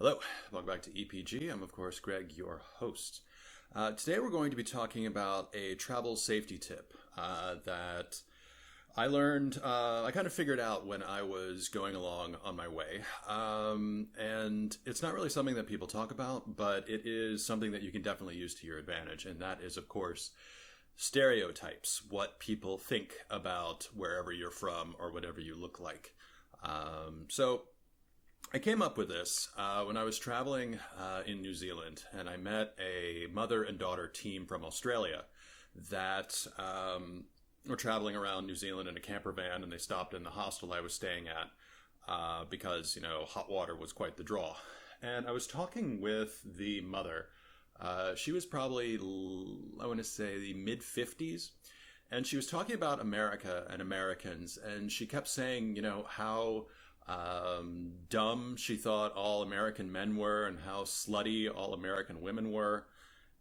Hello, welcome back to EPG. I'm, of course, Greg, your host. Today we're going to be talking about a travel safety tip that I learned, I kind of figured out when I was going along on my way. And it's not really something that people talk about, but it is something that you can definitely use to your advantage. And that is, of course, stereotypes, what people think about wherever you're from or whatever you look like. So I came up with this when I was traveling in New Zealand, and I met a mother and daughter team from Australia that were traveling around New Zealand in a camper van, and they stopped in the hostel I was staying at because, hot water was quite the draw. And I was talking with the mother. She was probably, I want to say, the mid-50s. And she was talking about America and Americans, and she kept saying, how dumb she thought all American men were and how slutty all American women were.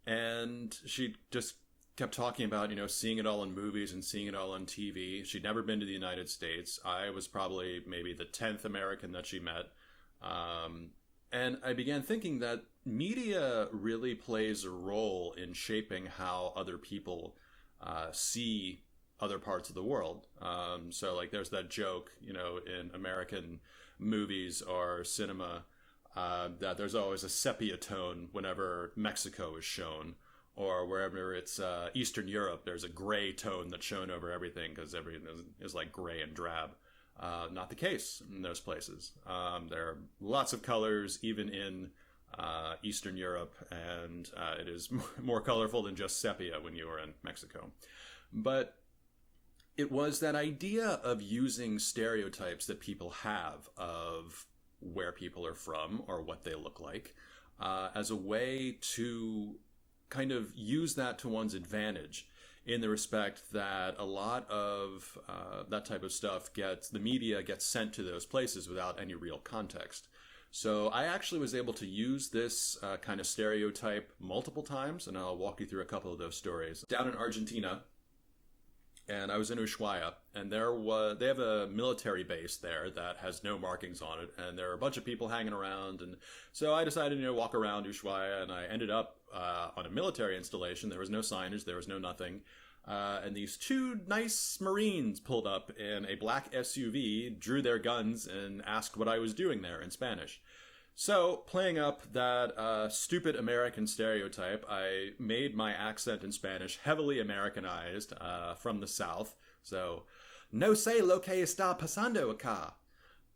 And she just kept talking about, seeing it all in movies and seeing it all on TV. She'd never been to the United States. I was probably maybe the 10th American that she met. And I began thinking that media really plays a role in shaping how other people see other parts of the world. So like there's that joke, in American movies or cinema, that there's always a sepia tone whenever Mexico is shown, or wherever it's Eastern Europe, there's a gray tone that's shown over everything because everything is like gray and drab. Not the case in those places. There are lots of colors, even in Eastern Europe, and it is more colorful than just sepia when you are in Mexico. But it was that idea of using stereotypes that people have of where people are from or what they look like as a way to kind of use that to one's advantage, in the respect that a lot of that type of stuff the media gets sent to those places without any real context. So I actually was able to use this kind of stereotype multiple times, and I'll walk you through a couple of those stories. Down in Argentina, and I was in Ushuaia, and they have a military base there that has no markings on it, and there are a bunch of people hanging around, and so I decided to walk around Ushuaia, and I ended up on a military installation. There was no signage, there was no nothing, and these two nice Marines pulled up in a black SUV, drew their guns, and asked what I was doing there in Spanish. So, playing up that stupid American stereotype, I made my accent in Spanish heavily Americanized from the South. So, no sé lo que está pasando acá.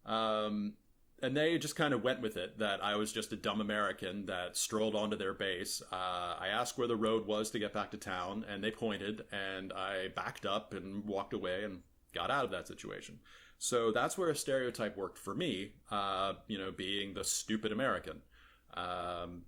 And they just kind of went with it, that I was just a dumb American that strolled onto their base. I asked where the road was to get back to town, and they pointed, and I backed up and walked away and got out of that situation. So that's where a stereotype worked for me, being the stupid American. And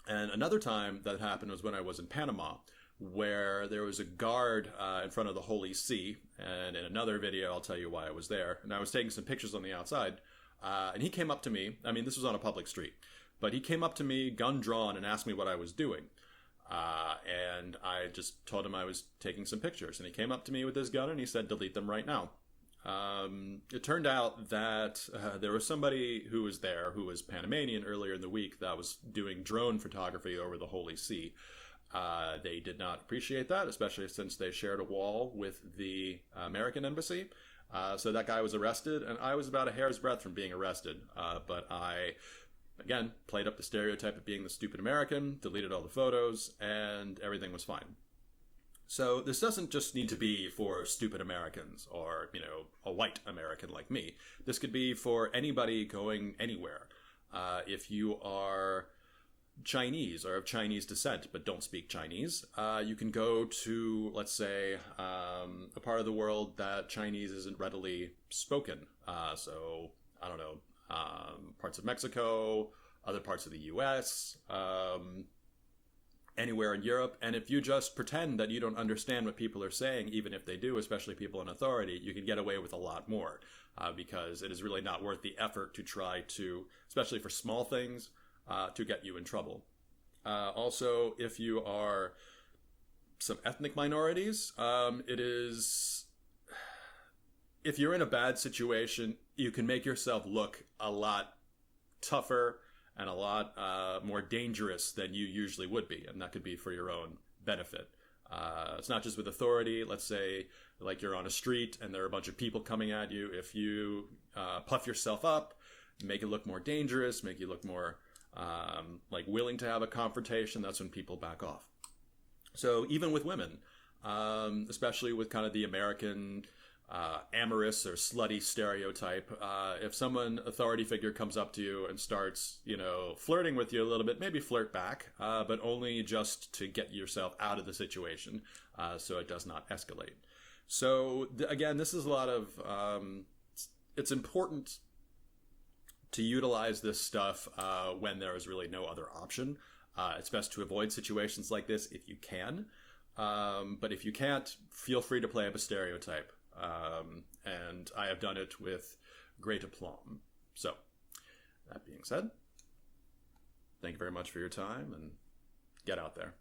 another time that happened was when I was in Panama, where there was a guard in front of the Holy See. And in another video, I'll tell you why I was there. And I was taking some pictures on the outside. And he came up to me. I mean, this was on a public street. But he came up to me, gun drawn, and asked me what I was doing. And I just told him I was taking some pictures. And he came up to me with his gun and he said, delete them right now. It turned out that there was somebody who was there who was Panamanian earlier in the week that was doing drone photography over the Holy See. They did not appreciate that, especially since they shared a wall with the American embassy. So that guy was arrested, and I was about a hair's breadth from being arrested. But I, again, played up the stereotype of being the stupid American, deleted all the photos, and everything was fine. So this doesn't just need to be for stupid Americans or, a white American like me. This could be for anybody going anywhere. If you are Chinese or of Chinese descent but don't speak Chinese, you can go to, let's say, a part of the world that Chinese isn't readily spoken. So, I don't know, parts of Mexico, other parts of the US, anywhere in Europe. And if you just pretend that you don't understand what people are saying, even if they do, especially people in authority, you can get away with a lot more because it is really not worth the effort to try to, especially for small things, to get you in trouble. Also, if you are some ethnic minorities, if you're in a bad situation, you can make yourself look a lot tougher and a lot more dangerous than you usually would be, and that could be for your own benefit. It's not just with authority. Let's say like you're on a street and there are a bunch of people coming at you. If you puff yourself up, make it look more dangerous, make you look more like willing to have a confrontation, that's when people back off. So even with women, especially with kind of the American amorous or slutty stereotype, if someone authority figure comes up to you and starts, flirting with you a little bit, maybe flirt back, but only just to get yourself out of the situation, so it does not escalate. So again, this is a lot of it's important to utilize this stuff when there is really no other option. It's best to avoid situations like this if you can, but if you can't, feel free to play up a stereotype. And I have done it with great aplomb. So, that being said, thank you very much for your time, and get out there.